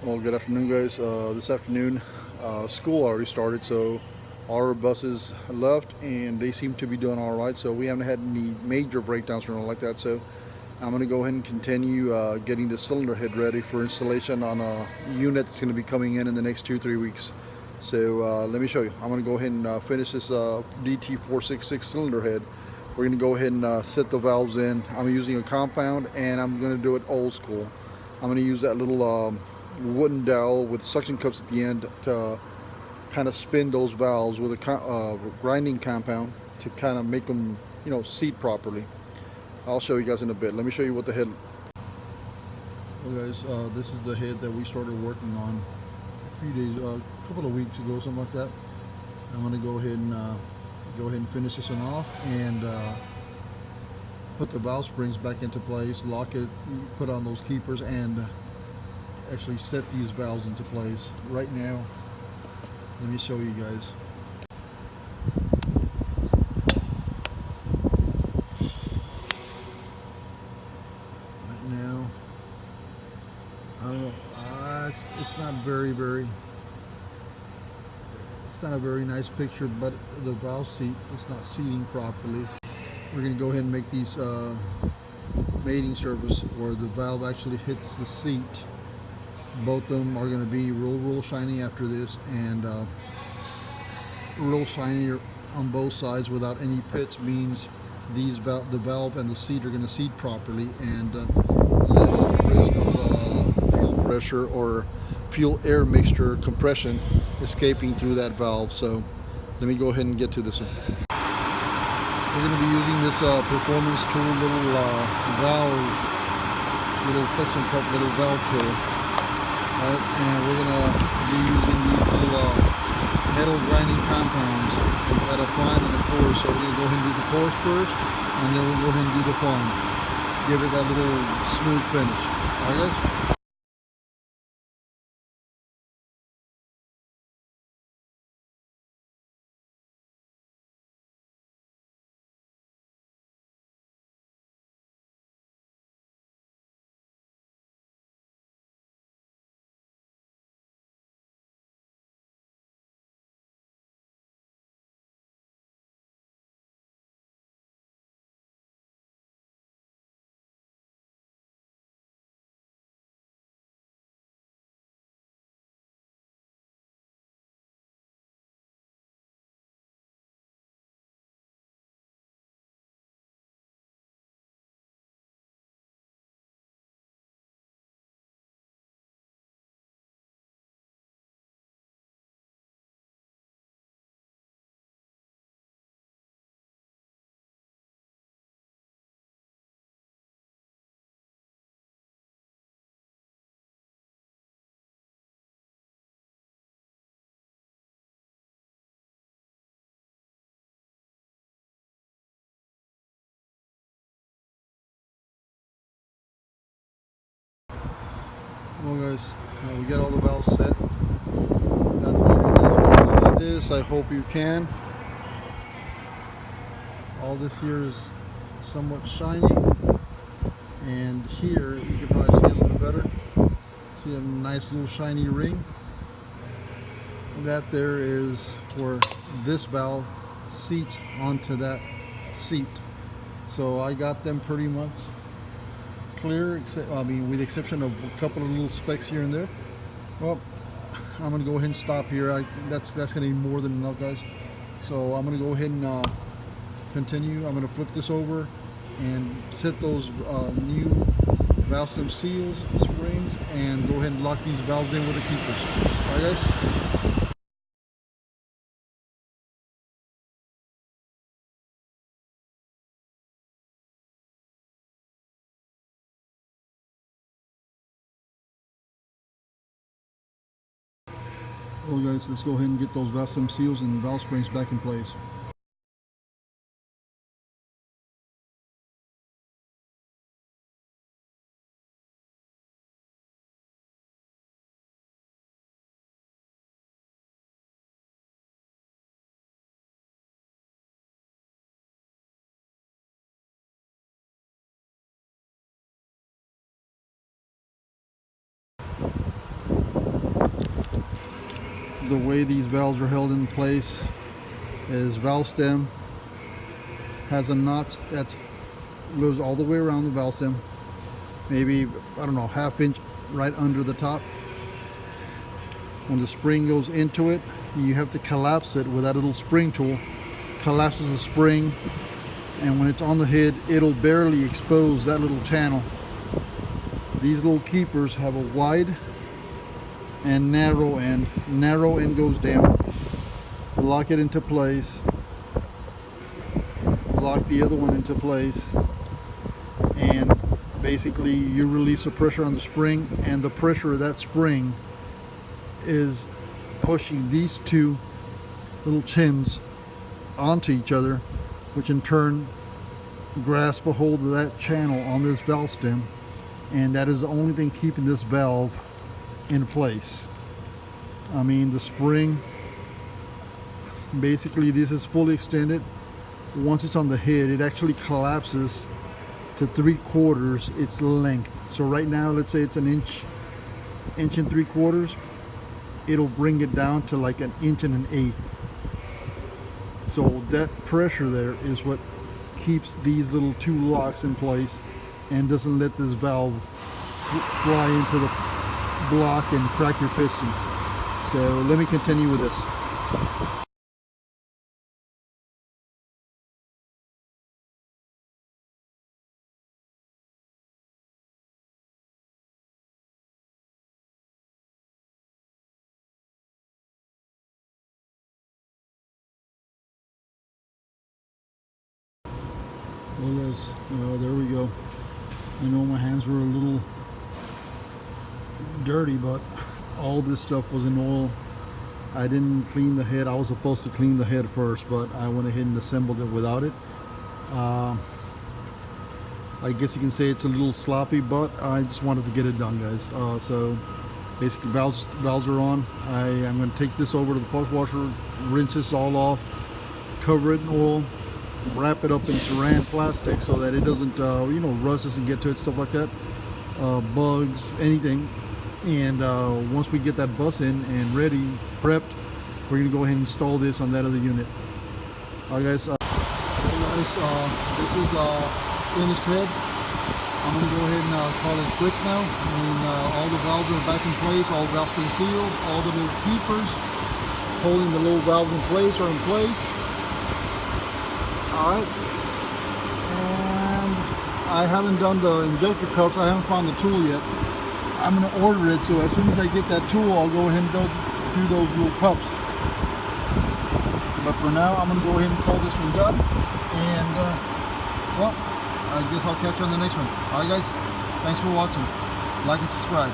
Well, good afternoon, guys. This afternoon, school already started, so all our buses left, and they seem to be doing all right. So we haven't had any major breakdowns or anything like that. So I'm going to go ahead and continue getting the cylinder head ready for installation on a unit that's going to be coming in the next 2-3 weeks. So let me show you. I'm going to go ahead and finish this DT466 cylinder head. We're going to go ahead and set the valves in. I'm using a compound, and I'm going to do it old school. I'm going to use that little wooden dowel with suction cups at the end to kind of spin those valves with a grinding compound to kind of make them, seat properly. I'll show you guys in a bit. Let me show you what the head. Well, guys, this is the head that we started working on a few days, a couple of weeks ago, something like that. I'm going to go ahead and finish this one off and put the valve springs back into place, lock it, put on those keepers, and actually set these valves into place. Right now, let me show you guys. Right now, I don't know, it's not it's not a very nice picture, but the valve seat, it's not seating properly. We're going to go ahead and make these mating surface where the valve actually hits the seat. Both of them are going to be real shiny after this, and real shiny on both sides without any pits means the valve and the seat are going to seat properly, and less of a risk of fuel pressure or fuel air mixture compression escaping through that valve. So let me go ahead and get to this one. We're going to be using this performance tool little section cup little valve tool. Right, and we're going to be using these little metal grinding compounds. We've got a fine and a coarse, so we're going to go ahead and do the coarse first, and then we'll go ahead and do the fine. Give it that little smooth finish. Alright, guys? Well, guys, we got all the valves set. I don't know if you guys can see this. I hope you can. All this here is somewhat shiny, and here you can probably see a little bit better. See a nice little shiny ring. That there is where this valve seats onto that seat. So I got them pretty much clear, except, with the exception of a couple of little specks here and there. Well, I'm going to go ahead and stop here. I think that's going to be more than enough, guys. So I'm going to go ahead and continue. I'm going to flip this over and set those new valve stem seals, springs, and go ahead and lock these valves in with the keepers. All right, guys. Well, guys, let's go ahead and get those valve stem seals and valve springs back in place. the way these valves are held in place is valve stem has a notch that goes all the way around the valve stem, maybe, I don't know, ½ inch right under the top. When the spring goes into it, you have to collapse it with that little spring tool. Collapses the spring, and when it's on the head, it'll barely expose that little channel. These little keepers have a wide and narrow end. Narrow end goes down. Lock it into place. Lock the other one into place, and basically you release the pressure on the spring, and the pressure of that spring is pushing these two little chims onto each other, which in turn grasp a hold of that channel on this valve stem, and that is the only thing keeping this valve in place. I mean, the spring, basically this is fully extended. Once it's on the head, it actually collapses to 3/4 its length. So right now, let's say it's an inch and 3/4, it'll bring it down to like an inch and an eighth. So that pressure there is what keeps these little two locks in place and doesn't let this valve fly into the block and crack your piston. So let me continue with this. Well, yes, there we go. I know my hands were a little dirty, but all this stuff was in oil. I didn't clean the head. I was supposed to clean the head first, but I went ahead and assembled it without it. I guess you can say it's a little sloppy, but I just wanted to get it done, guys. So basically valves are on. I'm going to take this over to the parts washer, rinse this all off, cover it in oil, wrap it up in saran plastic so that it doesn't rust doesn't get to it, stuff like that, bugs, anything. And once we get that bus in and ready, prepped, we're gonna go ahead and install this on that other unit. Alright guys, this is finished head. I'm gonna go ahead and call it quits now. And all the valves are back in place, all valves are sealed, all the little keepers holding the little valve in place are in place. Alright, and I haven't done the injector cups. I haven't found the tool yet. I'm going to order it, so as soon as I get that tool, I'll go ahead and do those little cups. But for now, I'm going to go ahead and call this one done. And, well, I guess I'll catch you on the next one. Alright guys, thanks for watching. Like and subscribe.